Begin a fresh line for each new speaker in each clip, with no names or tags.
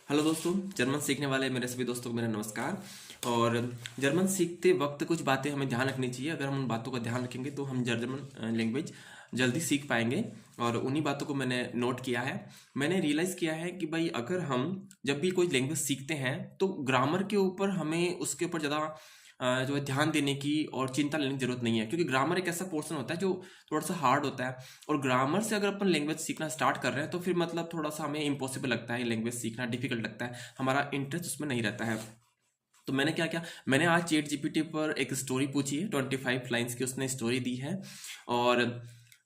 Hello दोस्तों, German सीखने वाले मेरे सभी दोस्तों को मेरा नमस्कार। और जर्मन सीखते वक्त कुछ बातें हमें ध्यान रखनी चाहिए। अगर हम उन बातों का ध्यान रखेंगे तो हम जर्मन लैंग्वेज जल्दी सीख पाएंगे। और उन्हीं बातों को मैंने नोट किया है। मैंने रियलाइज़ किया है कि भाई अगर हम जब भी कोई लैंग्वेज सीखते हैं तो ग्रामर के ऊपर हमें उसके ऊपर ज़्यादा जो है ध्यान देने की और चिंता लेने की जरूरत नहीं है, क्योंकि ग्रामर एक ऐसा पोर्शन होता है जो थोड़ा सा हार्ड होता है। और ग्रामर से अगर अपन लैंग्वेज सीखना स्टार्ट कर रहे हैं तो फिर मतलब थोड़ा सा हमें इम्पॉसिबल लगता है, लैंग्वेज सीखना डिफिकल्ट लगता है, हमारा इंटरेस्ट उसमें नहीं रहता है। तो मैंने क्या किया, मैंने आज चैट जीपीटी पर एक स्टोरी पूछी है, 25 लाइन्स की उसने स्टोरी दी है। और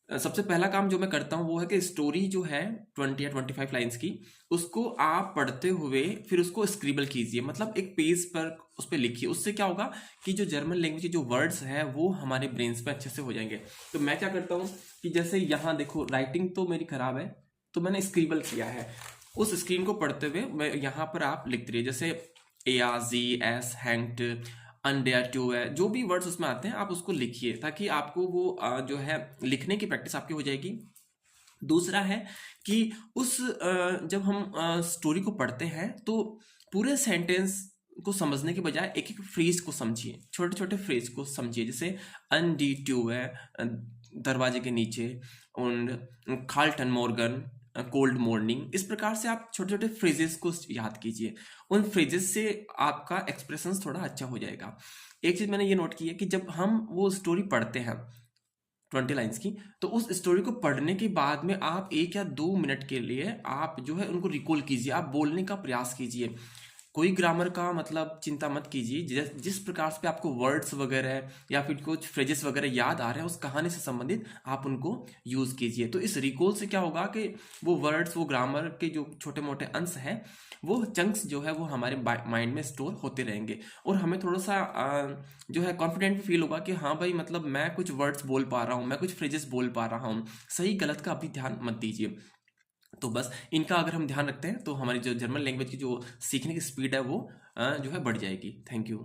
सबसे पहला काम जो मैं करता हूँ वो है कि स्टोरी जो है 20 या 25 लाइन्स की, उसको आप पढ़ते हुए फिर उसको स्क्रिबल कीजिए, मतलब एक पेज पर उस पर लिखिए। उससे क्या होगा कि जो जर्मन लैंग्वेज के जो वर्ड्स है वो हमारे ब्रेन्स पे अच्छे से हो जाएंगे। तो मैं क्या करता हूँ कि जैसे यहाँ देखो, राइटिंग तो मेरी खराब है, तो मैंने स्क्रिबल किया है। उस स्क्रीन को पढ़ते हुए मैं यहाँ पर आप लिखते रहिए, जैसे ए आर जी एस हैंक्ट अनडेयर टू है, जो भी वर्ड्स उसमें आते हैं आप उसको लिखिए, ताकि आपको वो जो है लिखने की प्रैक्टिस आपकी हो जाएगी। दूसरा है कि जब हम स्टोरी को पढ़ते हैं तो पूरे सेंटेंस को समझने के बजाय एक एक फ्रेज को समझिए, छोटे छोटे फ्रेज को समझिए। जैसे अनडी ट्यू है दरवाजे के नीचे, और खाल्टन मॉर्गन कोल्ड मॉर्निंग। इस प्रकार से आप छोटे छोटे फ्रेजेस को याद कीजिए। उन फ्रेजेस से आपका एक्सप्रेशन थोड़ा अच्छा हो जाएगा। एक चीज मैंने ये नोट की है कि जब हम वो स्टोरी पढ़ते हैं 20 लाइन्स की, तो उस स्टोरी को पढ़ने के बाद में आप 1 या 2 मिनट के लिए आप जो है उनको रिकॉल कीजिए, आप बोलने का प्रयास कीजिए। कोई ग्रामर का मतलब चिंता मत कीजिए, जिस प्रकार से आपको वर्ड्स वगैरह या फिर कुछ फ्रेजेस वगैरह याद आ रहे हैं उस कहानी से संबंधित आप उनको यूज कीजिए। तो इस रिकॉल से क्या होगा कि वो वर्ड्स, वो ग्रामर के जो छोटे मोटे अंश हैं, वो चंक्स जो है वो हमारे माइंड में स्टोर होते रहेंगे। और हमें थोड़ा सा जो है कॉन्फिडेंट फील होगा कि हाँ भाई, मतलब मैं कुछ वर्ड्स बोल पा रहा हूँ, मैं कुछ फ्रेजेस बोल पा रहा हूँ। सही गलत का अभी ध्यान मत दीजिए। तो बस इनका अगर हम ध्यान रखते हैं तो हमारी जो जर्मन लैंग्वेज की जो सीखने की स्पीड है वो जो है बढ़ जाएगी। Thank you.